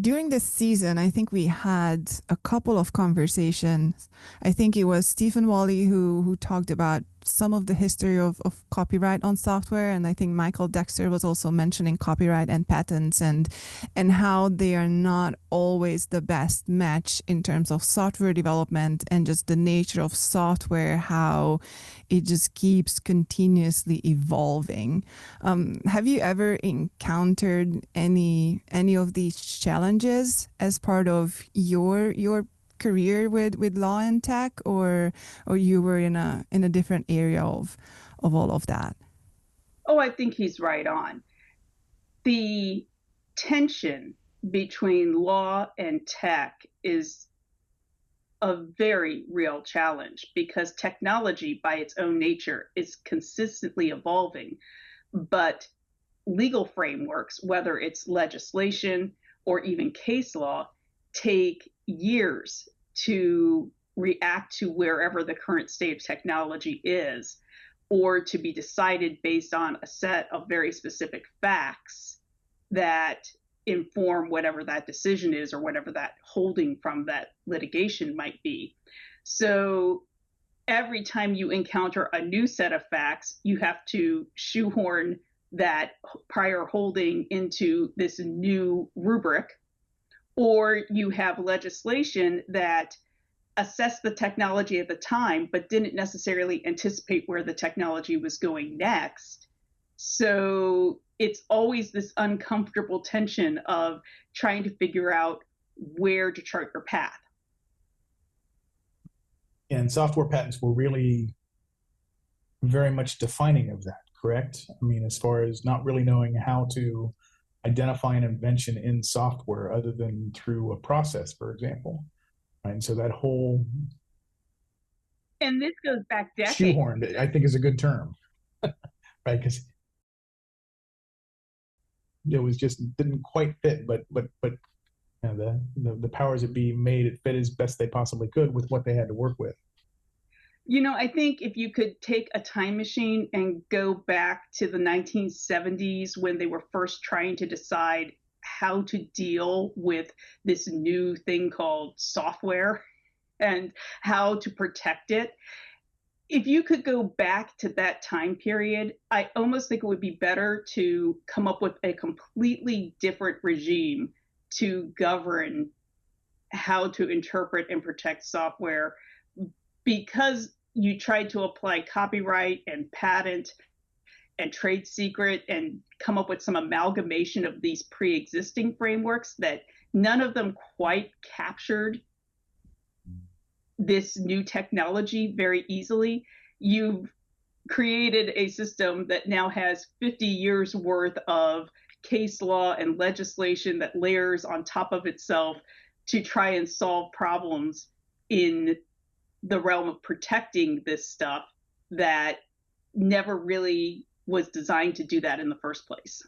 during this season, I think we had a couple of conversations. I think it was Stephen Wally who talked about some of the history of copyright on software, and I think Michael Dexter was also mentioning copyright and patents and how they are not always the best match in terms of software development and just the nature of software, how it just keeps continuously evolving. Have you ever encountered any of these challenges as part of your career with law and tech, or you were in a different area of all of that? Oh, I think he's right on. The tension between law and tech is a very real challenge because technology by its own nature is consistently evolving, but legal frameworks, whether it's legislation or even case law, take years to react to wherever the current state of technology is, or to be decided based on a set of very specific facts that inform whatever that decision is or whatever that holding from that litigation might be. So every time you encounter a new set of facts, you have to shoehorn that prior holding into this new rubric, or you have legislation that assessed the technology at the time but didn't necessarily anticipate where the technology was going next. So it's always this uncomfortable tension of trying to figure out where to chart your path. And software patents were really very much defining of that, correct? I mean, as far as not really knowing how to identify an invention in software other than through a process, for example. Right? And so that whole And this goes back decades. shoehorned, I think, is a good term, right? Because it was just didn't quite fit, but you know, the powers that be made it fit as best they possibly could with what they had to work with. You know, I think if you could take a time machine and go back to the 1970s when they were first trying to decide how to deal with this new thing called software and how to protect it, if you could go back to that time period, I almost think it would be better to come up with a completely different regime to govern how to interpret and protect software, because you tried to apply copyright and patent and trade secret and come up with some amalgamation of these pre-existing frameworks that none of them quite captured this new technology very easily. You've created a system that now has 50 years worth of case law and legislation that layers on top of itself to try and solve problems in the realm of protecting this stuff that never really was designed to do that in the first place.